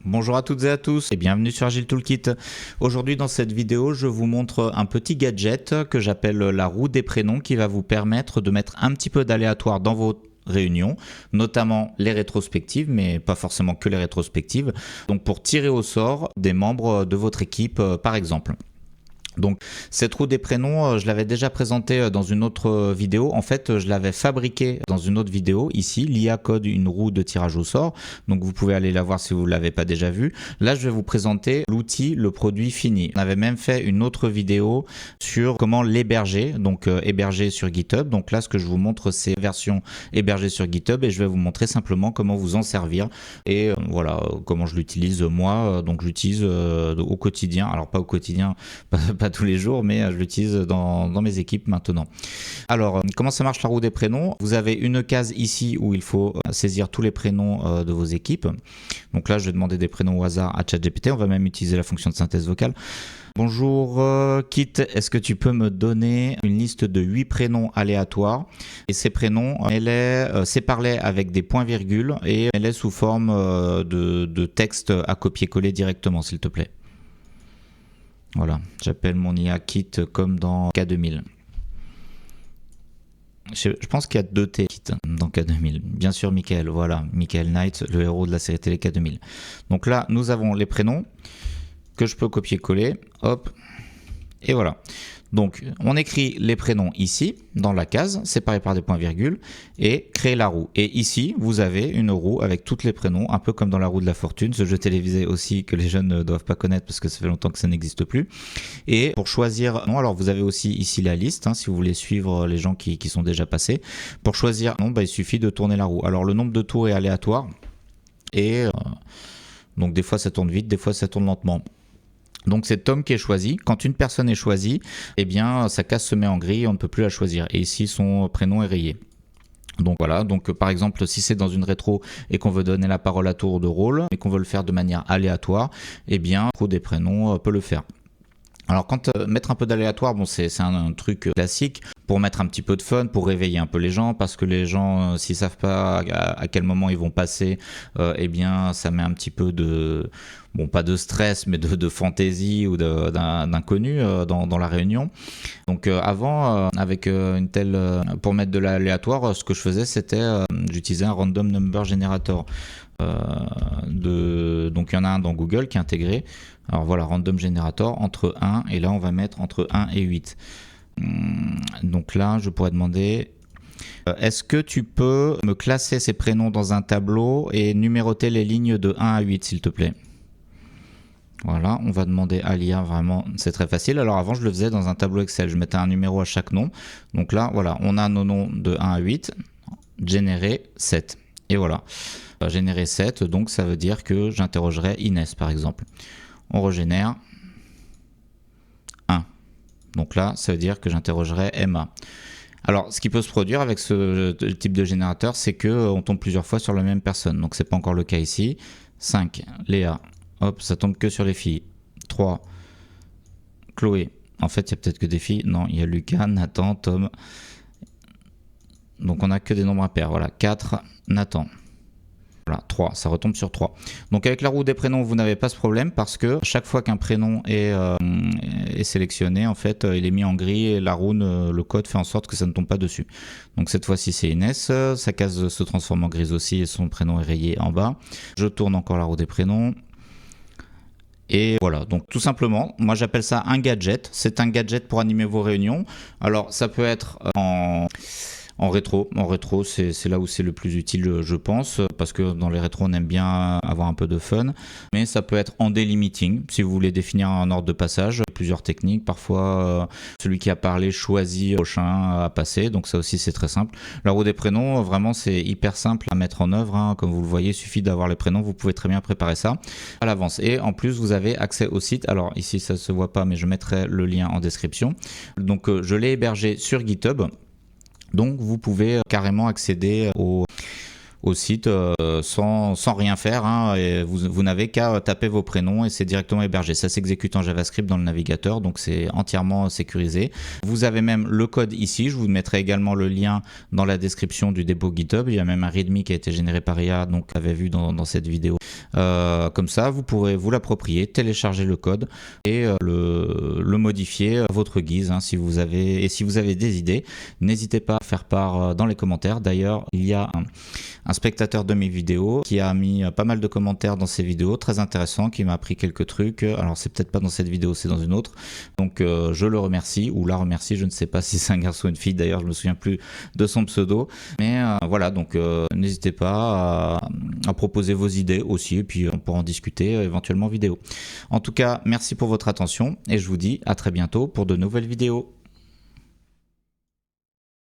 Bonjour à toutes et à tous et bienvenue sur Agile Toolkit. Aujourd'hui dans cette vidéo, je vous montre un petit gadget que j'appelle la roue des prénoms qui va vous permettre de mettre un petit peu d'aléatoire dans vos réunions, notamment les rétrospectives, mais pas forcément que les rétrospectives, donc pour tirer au sort des membres de votre équipe par exemple. Donc cette roue des prénoms, je l'avais déjà présentée dans une autre vidéo. En fait, je l'avais fabriquée dans une autre vidéo. Ici, l'IA code une roue de tirage au sort. Donc vous pouvez aller la voir si vous ne l'avez pas déjà vue. Là, je vais vous présenter l'outil, le produit fini. On avait même fait une autre vidéo sur comment l'héberger, donc héberger sur GitHub. Donc là, ce que je vous montre, c'est la version hébergée sur GitHub et je vais vous montrer simplement comment vous en servir et voilà comment je l'utilise moi. Donc je l'utilise au quotidien. Alors pas au quotidien, pas tous les jours, mais je l'utilise dans mes équipes maintenant. Alors, comment ça marche la roue des prénoms? Vous avez une case ici où il faut saisir tous les prénoms de vos équipes. Donc là, je vais demander des prénoms au hasard à ChatGPT. On va même utiliser la fonction de synthèse vocale. Bonjour Kit, est-ce que tu peux me donner une liste de 8 prénoms aléatoires? Et ces prénoms, sépare-les avec des points-virgules et mets-les sous forme de texte à copier-coller directement, s'il te plaît. Voilà, j'appelle mon IA Kit comme dans K2000. Je pense qu'il y a 2 T Kit dans K2000. Bien sûr, Michael, voilà, Michael Knight, le héros de la série télé K2000. Donc là, nous avons les prénoms que je peux copier-coller. Hop, et voilà. Donc, on écrit les prénoms ici, dans la case, séparés par des points-virgules, et créer la roue. Et ici, vous avez une roue avec tous les prénoms, un peu comme dans la roue de la fortune, ce jeu télévisé aussi que les jeunes ne doivent pas connaître parce que ça fait longtemps que ça n'existe plus. Et pour choisir, non, alors vous avez aussi ici la liste, si vous voulez suivre les gens qui sont déjà passés. Pour choisir, non, il suffit de tourner la roue. Alors, le nombre de tours est aléatoire, et donc des fois ça tourne vite, des fois ça tourne lentement. Donc c'est Tom qui est choisi. Quand une personne est choisie, eh bien sa case se met en gris et on ne peut plus la choisir. Et ici son prénom est rayé. Donc voilà, donc par exemple si c'est dans une rétro et qu'on veut donner la parole à tour de rôle et qu'on veut le faire de manière aléatoire, eh bien la roue des prénoms peut le faire. Alors mettre un peu d'aléatoire, bon c'est un truc classique pour mettre un petit peu de fun, pour réveiller un peu les gens, parce que les gens s'ils savent pas à quel moment ils vont passer, eh bien ça met un petit peu de, bon pas de stress mais de fantaisie ou d'inconnu dans la réunion. Donc avant avec une telle pour mettre de l'aléatoire, ce que je faisais c'était j'utilisais un random number generator. Donc il y en a un dans Google qui est intégré. Alors voilà, random generator entre 1 et là on va mettre entre 1 et 8. Donc là je pourrais demander est-ce que tu peux me classer ces prénoms dans un tableau et numéroter les lignes de 1 à 8 s'il te plaît. Voilà, on va demander à l'IA, vraiment c'est très facile. Alors avant je le faisais dans un tableau Excel, je mettais un numéro à chaque nom. Donc là voilà, on a nos noms de 1 à 8, générer 7 et voilà. Générer 7, donc ça veut dire que j'interrogerai Inès par exemple. On régénère 1. Donc là, ça veut dire que j'interrogerai Emma. Alors, ce qui peut se produire avec ce type de générateur, c'est qu'on tombe plusieurs fois sur la même personne. Donc, ce n'est pas encore le cas ici. 5, Léa. Hop, ça tombe que sur les filles. 3, Chloé. En fait, il y a peut-être que des filles. Non, il y a Lucas, Nathan, Tom. Donc, on n'a que des nombres impairs. Voilà, 4, Nathan. Voilà, 3, ça retombe sur 3. Donc avec la roue des prénoms, vous n'avez pas ce problème parce que chaque fois qu'un prénom est sélectionné, en fait, il est mis en gris et la roue, le code fait en sorte que ça ne tombe pas dessus. Donc cette fois-ci, c'est Inès. Sa case se transforme en grise aussi et son prénom est rayé en bas. Je tourne encore la roue des prénoms. Et voilà, donc tout simplement, moi j'appelle ça un gadget. C'est un gadget pour animer vos réunions. Alors ça peut être en rétro, c'est là où c'est le plus utile je pense, parce que dans les rétros on aime bien avoir un peu de fun, mais ça peut être en daily meeting, si vous voulez définir un ordre de passage, plusieurs techniques, parfois celui qui a parlé choisit le prochain à passer, donc ça aussi c'est très simple. La roue des prénoms, vraiment c'est hyper simple à mettre en œuvre, comme vous le voyez, il suffit d'avoir les prénoms, vous pouvez très bien préparer ça à l'avance, et en plus vous avez accès au site, alors ici ça se voit pas mais je mettrai le lien en description, donc je l'ai hébergé sur GitHub. Donc vous pouvez carrément accéder au au site sans rien faire, hein, et vous n'avez qu'à taper vos prénoms et c'est directement hébergé. Ça s'exécute en JavaScript dans le navigateur, donc c'est entièrement sécurisé. Vous avez même le code ici, je vous mettrai également le lien dans la description du dépôt GitHub. Il y a même un README qui a été généré par IA, donc vous l'avez vu dans cette vidéo. Comme ça, vous pourrez vous l'approprier, télécharger le code et le modifier à votre guise, hein, si vous avez des idées. N'hésitez pas à faire part dans les commentaires. D'ailleurs, il y a un spectateur de mes vidéos qui a mis pas mal de commentaires dans ses vidéos, très intéressant, qui m'a appris quelques trucs. Alors c'est peut-être pas dans cette vidéo, c'est dans une autre. Donc je le remercie, ou la remercie, je ne sais pas si c'est un garçon ou une fille, d'ailleurs je me souviens plus de son pseudo. Mais voilà, donc n'hésitez pas à proposer vos idées aussi, et puis on pourra en discuter éventuellement en vidéo. En tout cas, merci pour votre attention, et je vous dis à très bientôt pour de nouvelles vidéos.